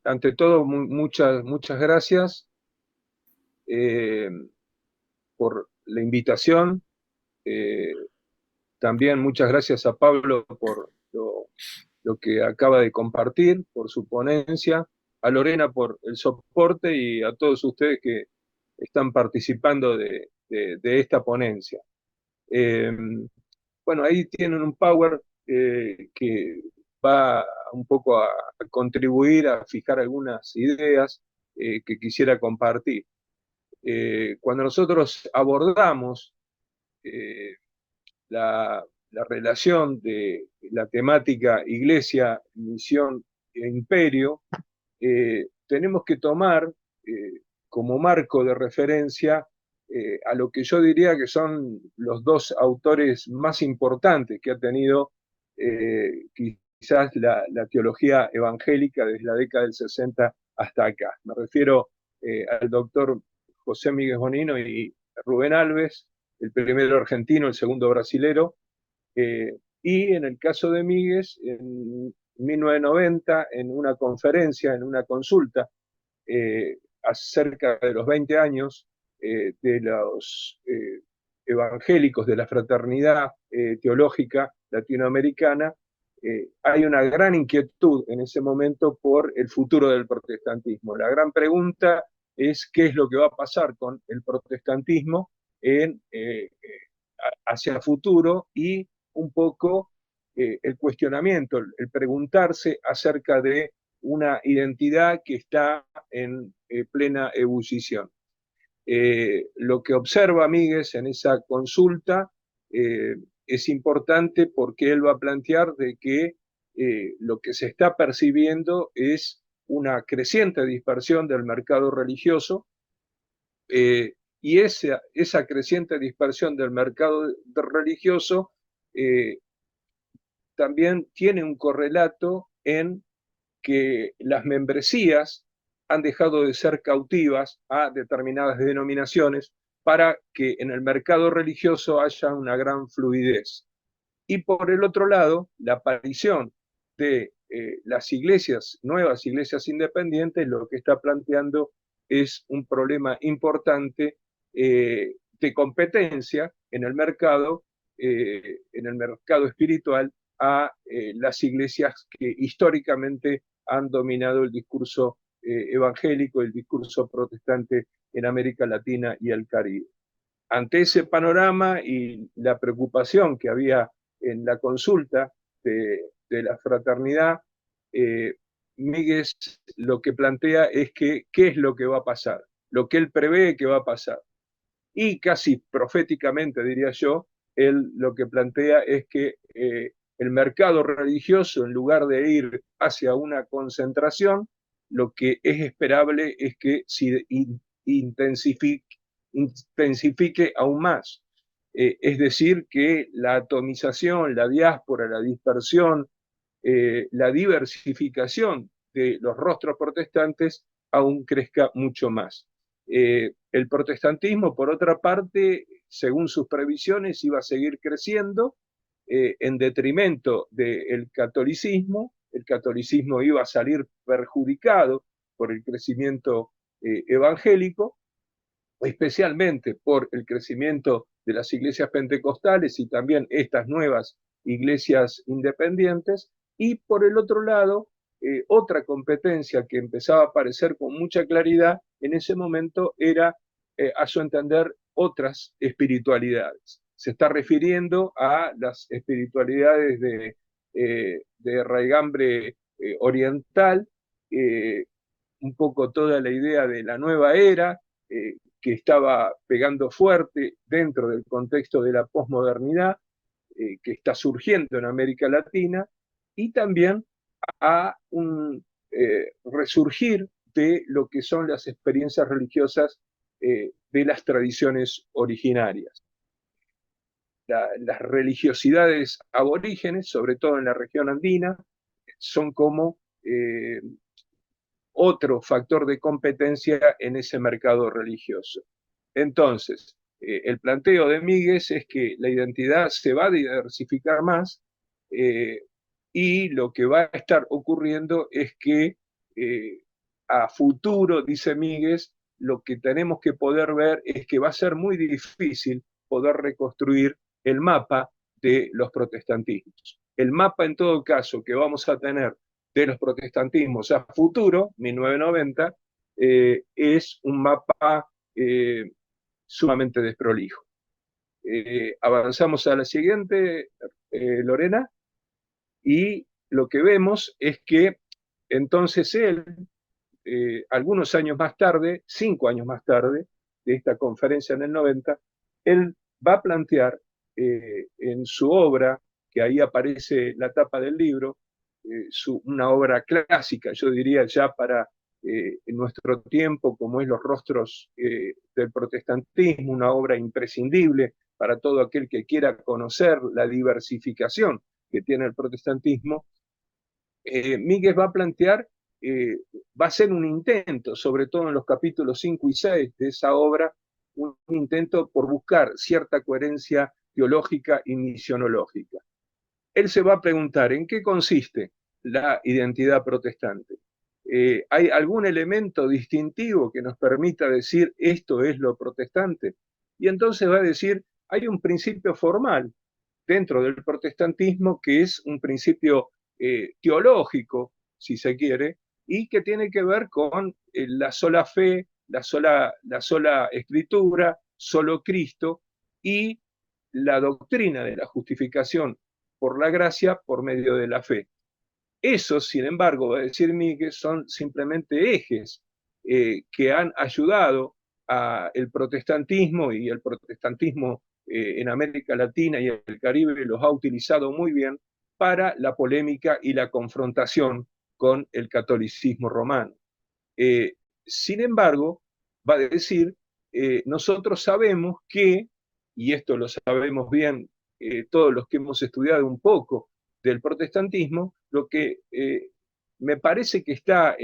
ante todo, muchas gracias eh, por la invitación. Eh, También muchas gracias a Pablo por lo que acaba de compartir, por su ponencia, a Lorena por el soporte y a todos ustedes que están participando de esta ponencia. Eh, bueno, ahí tienen un power que va un poco a contribuir a fijar algunas ideas que quisiera compartir. Cuando nosotros abordamos eh, la relación de la temática iglesia, misión e imperio, tenemos que tomar como marco de referencia a lo que yo diría que son los dos autores más importantes que ha tenido quizás la teología evangélica desde la década del 60 hasta acá. Me refiero al doctor José Miguel Bonino y Rubén Alves, el primero argentino, el segundo brasilero, y en el caso de Míguez, en 1990, en una conferencia, en una consulta, acerca de los 20 años de los evangélicos de la fraternidad teológica latinoamericana, hay una gran inquietud en ese momento por el futuro del protestantismo. La gran pregunta es qué es lo que va a pasar con el protestantismo en, hacia el futuro y un poco el cuestionamiento, el preguntarse acerca de una identidad que está en plena ebullición. Lo que observa Míguez en esa consulta es importante porque él va a plantear de que lo que se está percibiendo es una creciente dispersión del mercado religioso, y esa creciente dispersión del mercado religioso eh, también tiene un correlato en que las membresías han dejado de ser cautivas a determinadas denominaciones para que en el mercado religioso haya una gran fluidez. Y por el otro lado, la aparición de las iglesias, nuevas iglesias independientes, lo que está planteando es un problema importante de competencia en el mercado espiritual a las iglesias que históricamente han dominado el discurso evangélico, el discurso protestante en América Latina y el Caribe. Ante ese panorama y la preocupación que había en la consulta de la fraternidad, eh, Míguez lo que plantea es que qué es lo que va a pasar, lo que él prevé que va a pasar. Y casi proféticamente, diría yo, él lo que plantea es que el mercado religioso, en lugar de ir hacia una concentración, lo que es esperable es que se intensifique, intensifique aún más. Es decir, que la atomización, la diáspora, la dispersión, la diversificación de los rostros protestantes aún crezca mucho más. El protestantismo, por otra parte, según sus previsiones, iba a seguir creciendo en detrimento del catolicismo. El catolicismo iba a salir perjudicado por el crecimiento evangélico, especialmente por el crecimiento de las iglesias pentecostales y también estas nuevas iglesias independientes, y por el otro lado, otra competencia que empezaba a aparecer con mucha claridad en ese momento era, a su entender, otras espiritualidades. Se está refiriendo a las espiritualidades de raigambre oriental, un poco toda la idea de la nueva era, que estaba pegando fuerte dentro del contexto de la posmodernidad que está surgiendo en América Latina, y también a un resurgir de lo que son las experiencias religiosas de las tradiciones originarias. Las religiosidades aborígenes, sobre todo en la región andina, son como otro factor de competencia en ese mercado religioso. Entonces, el planteo de Míguez es que la identidad se va a diversificar más, y lo que va a estar ocurriendo es que a futuro, dice Míguez, lo que tenemos que poder ver es que va a ser muy difícil poder reconstruir el mapa de los protestantismos. El mapa, en todo caso, que vamos a tener de los protestantismos a futuro, 1990, es un mapa sumamente desprolijo. Avanzamos a la siguiente, Lorena, y lo que vemos es que entonces él, algunos años más tarde, 5 años más tarde, de esta conferencia en el 90, él va a plantear en su obra, que ahí aparece la tapa del libro, una obra clásica, yo diría ya para nuestro tiempo, como es Los rostros del protestantismo, una obra imprescindible para todo aquel que quiera conocer la diversificación que tiene el protestantismo. Míguez va a plantear, va a ser un intento, sobre todo en los capítulos 5 y 6 de esa obra, un intento por buscar cierta coherencia teológica y misionológica. Él se va a preguntar en qué consiste la identidad protestante. ¿Hay algún elemento distintivo que nos permita decir esto es lo protestante? Y entonces va a decir, hay un principio formal dentro del protestantismo que es un principio teológico, si se quiere, y que tiene que ver con la sola fe, la sola escritura, solo Cristo, y la doctrina de la justificación por la gracia por medio de la fe. Esos, sin embargo, va a decir Míguez, son simplemente ejes que han ayudado al protestantismo, y el protestantismo en América Latina y el Caribe los ha utilizado muy bien para la polémica y la confrontación con el catolicismo romano. Sin embargo, va a decir, nosotros sabemos que, y esto lo sabemos bien todos los que hemos estudiado un poco del protestantismo, lo que me parece que está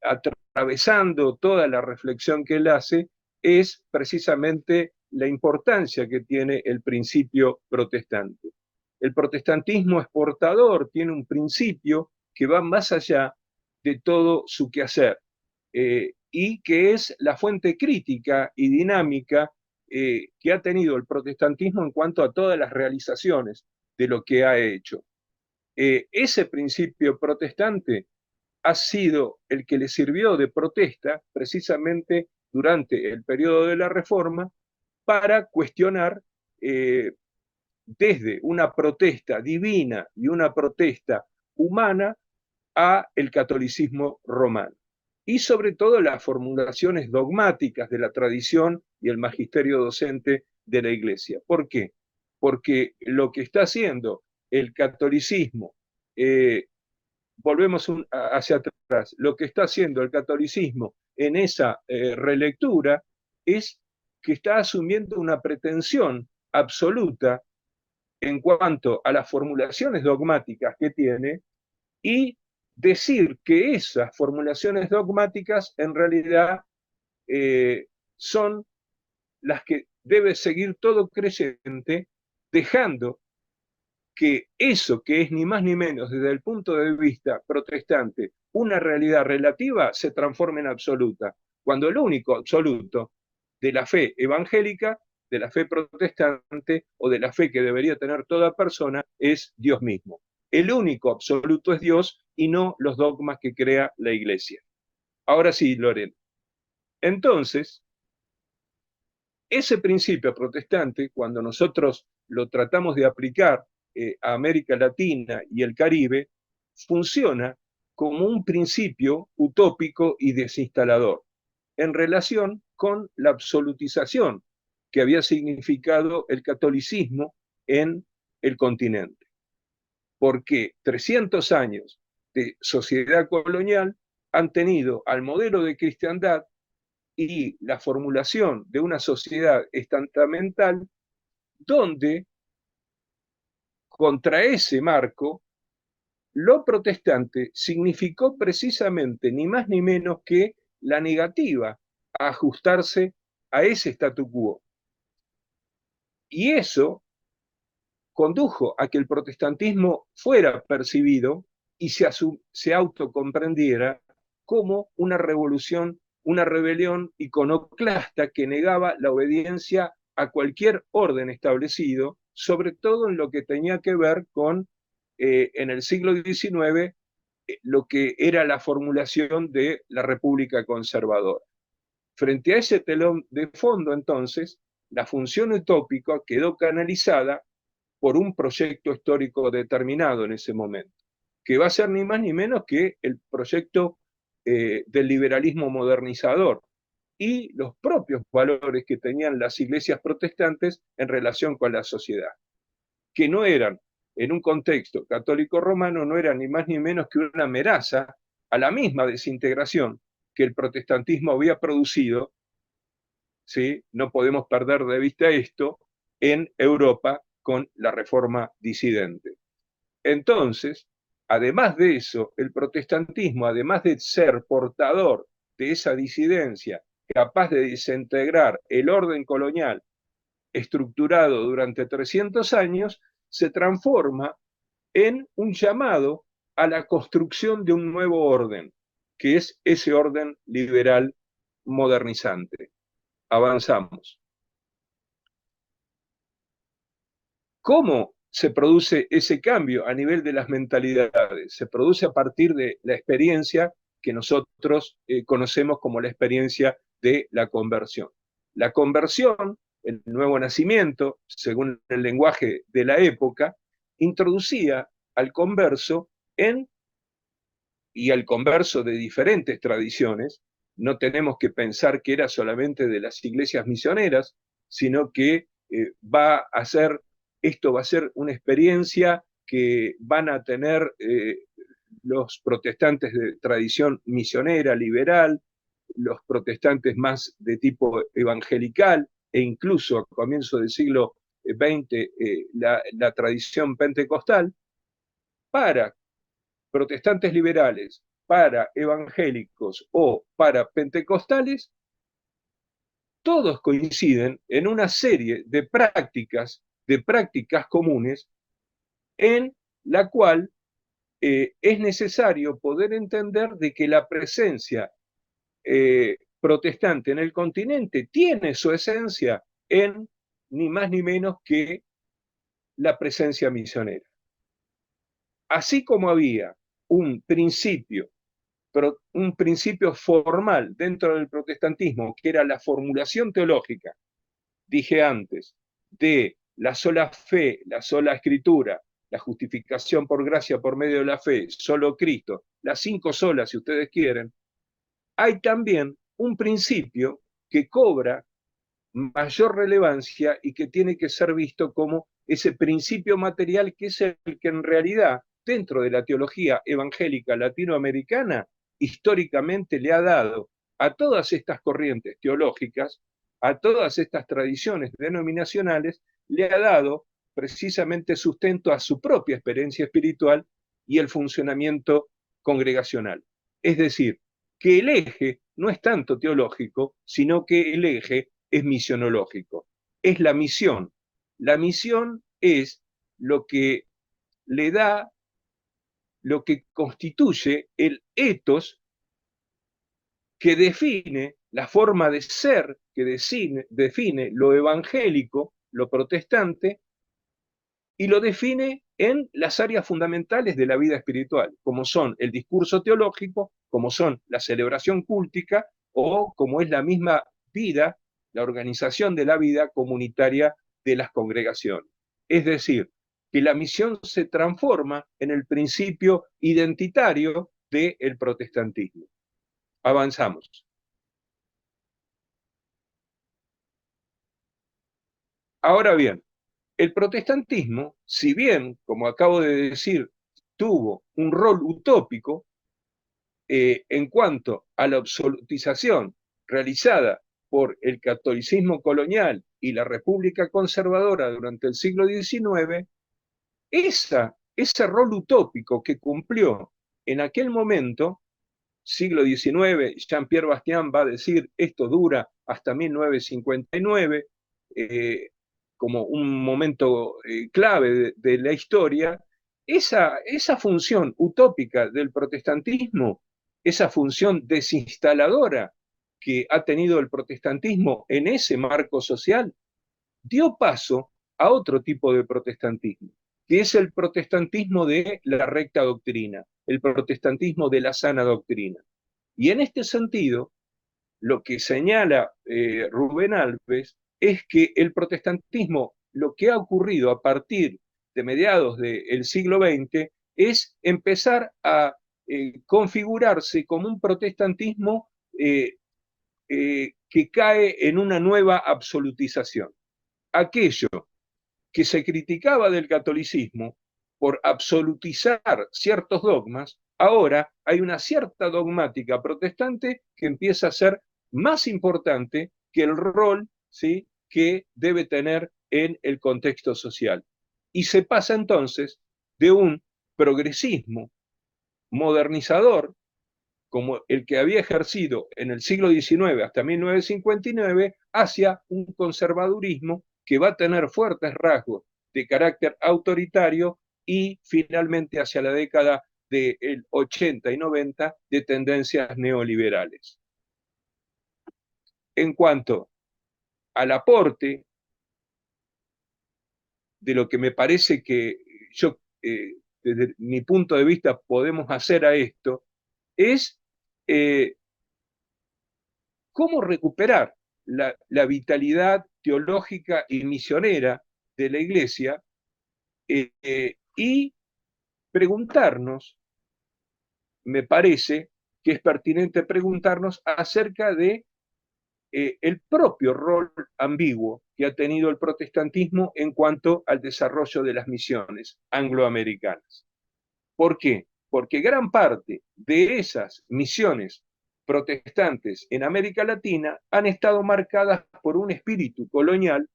atravesando toda la reflexión que él hace es precisamente la importancia que tiene el principio protestante. El protestantismo es portador, tiene un principio que va más allá de todo su quehacer y que es la fuente crítica y dinámica que ha tenido el protestantismo en cuanto a todas las realizaciones de lo que ha hecho. Ese principio protestante ha sido el que le sirvió de protesta precisamente durante el periodo de la Reforma para cuestionar desde una protesta divina y una protesta humana a el catolicismo romano. Y sobre todo las formulaciones dogmáticas de la tradición y el magisterio docente de la Iglesia. ¿Por qué? Porque lo que está haciendo el catolicismo, volvemos hacia atrás, lo que está haciendo el catolicismo en esa relectura es que está asumiendo una pretensión absoluta en cuanto a las formulaciones dogmáticas que tiene y decir que esas formulaciones dogmáticas en realidad son las que debe seguir todo creyente, dejando que eso que es ni más ni menos desde el punto de vista protestante una realidad relativa se transforme en absoluta, cuando el único absoluto de la fe evangélica, de la fe protestante o de la fe que debería tener toda persona es Dios mismo. El único absoluto es Dios y no los dogmas que crea la Iglesia. Ahora sí, Lorena. Entonces, ese principio protestante, cuando nosotros lo tratamos de aplicar a América Latina y el Caribe, funciona como un principio utópico y desinstalador en relación con la absolutización que había significado el catolicismo en el continente. Porque 300 años de sociedad colonial han tenido al modelo de cristiandad y la formulación de una sociedad estamental donde contra ese marco lo protestante significó precisamente ni más ni menos que la negativa a ajustarse a ese statu quo. Y eso condujo a que el protestantismo fuera percibido y se autocomprendiera como una revolución, una rebelión iconoclasta que negaba la obediencia a cualquier orden establecido, sobre todo en lo que tenía que ver con, en el siglo XIX, lo que era la formulación de la República Conservadora. Frente a ese telón de fondo, entonces, la función utópica quedó canalizada por un proyecto histórico determinado en ese momento, que va a ser ni más ni menos que el proyecto del liberalismo modernizador y los propios valores que tenían las iglesias protestantes en relación con la sociedad, que no eran, en un contexto católico romano, no eran ni más ni menos que una amenaza a la misma desintegración que el protestantismo había producido. ¿Sí? No podemos perder de vista esto en Europa con la reforma disidente. Entonces, además de eso, el protestantismo, además de ser portador de esa disidencia, capaz de desintegrar el orden colonial estructurado durante 300 años, se transforma en un llamado a la construcción de un nuevo orden, que es ese orden liberal modernizante. Avanzamos. ¿Cómo se produce ese cambio a nivel de las mentalidades? Se produce a partir de la experiencia que nosotros conocemos como la experiencia de la conversión. La conversión, el nuevo nacimiento, según el lenguaje de la época, introducía al converso y al converso de diferentes tradiciones. No tenemos que pensar que era solamente de las iglesias misioneras, sino que esto va a ser una experiencia que van a tener los protestantes de tradición misionera, liberal, los protestantes más de tipo evangelical, e incluso a comienzos del siglo XX la tradición pentecostal, para protestantes liberales, para evangélicos o para pentecostales, todos coinciden en una serie de prácticas comunes en la cual es necesario poder entender de que la presencia protestante en el continente tiene su esencia en ni más ni menos que la presencia misionera. Así como había un principio formal dentro del protestantismo, que era la formulación teológica, dije antes, de la sola fe, la sola escritura, la justificación por gracia por medio de la fe, solo Cristo, las 5 solas si ustedes quieren, hay también un principio que cobra mayor relevancia y que tiene que ser visto como ese principio material que es el que en realidad, dentro de la teología evangélica latinoamericana, históricamente le ha dado a todas estas corrientes teológicas, a todas estas tradiciones denominacionales, le ha dado precisamente sustento a su propia experiencia espiritual y el funcionamiento congregacional. Es decir, que el eje no es tanto teológico, sino que el eje es misionológico, es la misión. La misión es lo que le da, lo que constituye el ethos que define la forma de ser, que define lo evangélico, lo protestante, y lo define en las áreas fundamentales de la vida espiritual, como son el discurso teológico, como son la celebración cúltica o como es la misma vida, la organización de la vida comunitaria de las congregaciones. Es decir, que la misión se transforma en el principio identitario del protestantismo. Avanzamos. Ahora bien, el protestantismo, si bien, como acabo de decir, tuvo un rol utópico en cuanto a la absolutización realizada por el catolicismo colonial y la República Conservadora durante el siglo XIX, ese rol utópico que cumplió en aquel momento, siglo XIX, Jean-Pierre Bastián va a decir, esto dura hasta 1959, como un momento clave de la historia, esa función utópica del protestantismo, esa función desinstaladora que ha tenido el protestantismo en ese marco social, dio paso a otro tipo de protestantismo, que es el protestantismo de la recta doctrina, el protestantismo de la sana doctrina. Y en este sentido, lo que señala Rubén Alves es que el protestantismo, lo que ha ocurrido a partir de mediados del siglo XX, es empezar a configurarse como un protestantismo que cae en una nueva absolutización. Aquello que se criticaba del catolicismo por absolutizar ciertos dogmas, ahora hay una cierta dogmática protestante que empieza a ser más importante que el rol, ¿sí?, que debe tener en el contexto social. Y se pasa entonces de un progresismo modernizador, como el que había ejercido en el siglo XIX hasta 1959, hacia un conservadurismo que va a tener fuertes rasgos de carácter autoritario y finalmente hacia la década del 80 y 90 de tendencias neoliberales. En cuanto al aporte de lo que me parece que yo, desde mi punto de vista, podemos hacer a esto, es cómo recuperar la vitalidad teológica y misionera de la Iglesia y preguntarnos, me parece que es pertinente preguntarnos acerca de el propio rol ambiguo que ha tenido el protestantismo en cuanto al desarrollo de las misiones angloamericanas. ¿Por qué? Porque gran parte de esas misiones protestantes en América Latina han estado marcadas por un espíritu colonial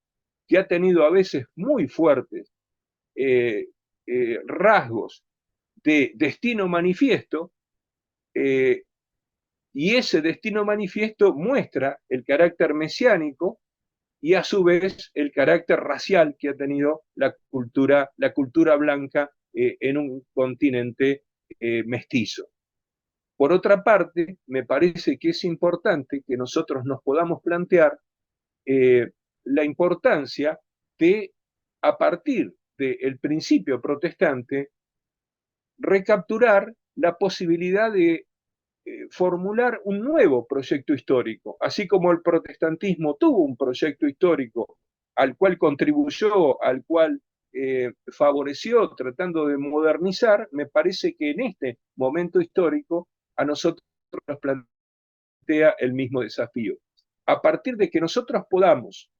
que ha tenido a veces muy fuertes rasgos de destino manifiesto, y ese destino manifiesto muestra el carácter mesiánico y a su vez el carácter racial que ha tenido la cultura blanca en un continente mestizo. Por otra parte, me parece que es importante que nosotros nos podamos plantear la importancia de, a partir del principio protestante, recapturar la posibilidad de formular un nuevo proyecto histórico, así como el protestantismo tuvo un proyecto histórico al cual contribuyó, al cual favoreció tratando de modernizar. Me parece que en este momento histórico a nosotros nos plantea el mismo desafío. A partir de que nosotros podamos,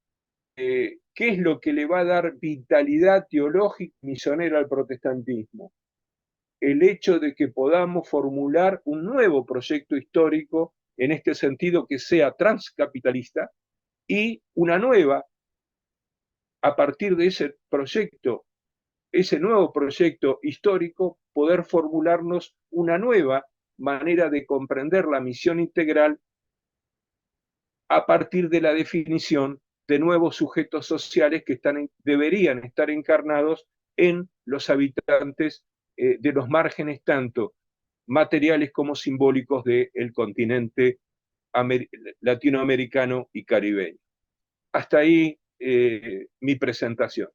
¿qué es lo que le va a dar vitalidad teológica y misionera al protestantismo? El hecho de que podamos formular un nuevo proyecto histórico, en este sentido que sea transcapitalista, y una nueva, a partir de ese proyecto, ese nuevo proyecto histórico, poder formularnos una nueva manera de comprender la misión integral a partir de la definición de nuevos sujetos sociales que deberían estar encarnados en los habitantes de los márgenes tanto materiales como simbólicos del continente latinoamericano y caribeño. Hasta ahí mi presentación.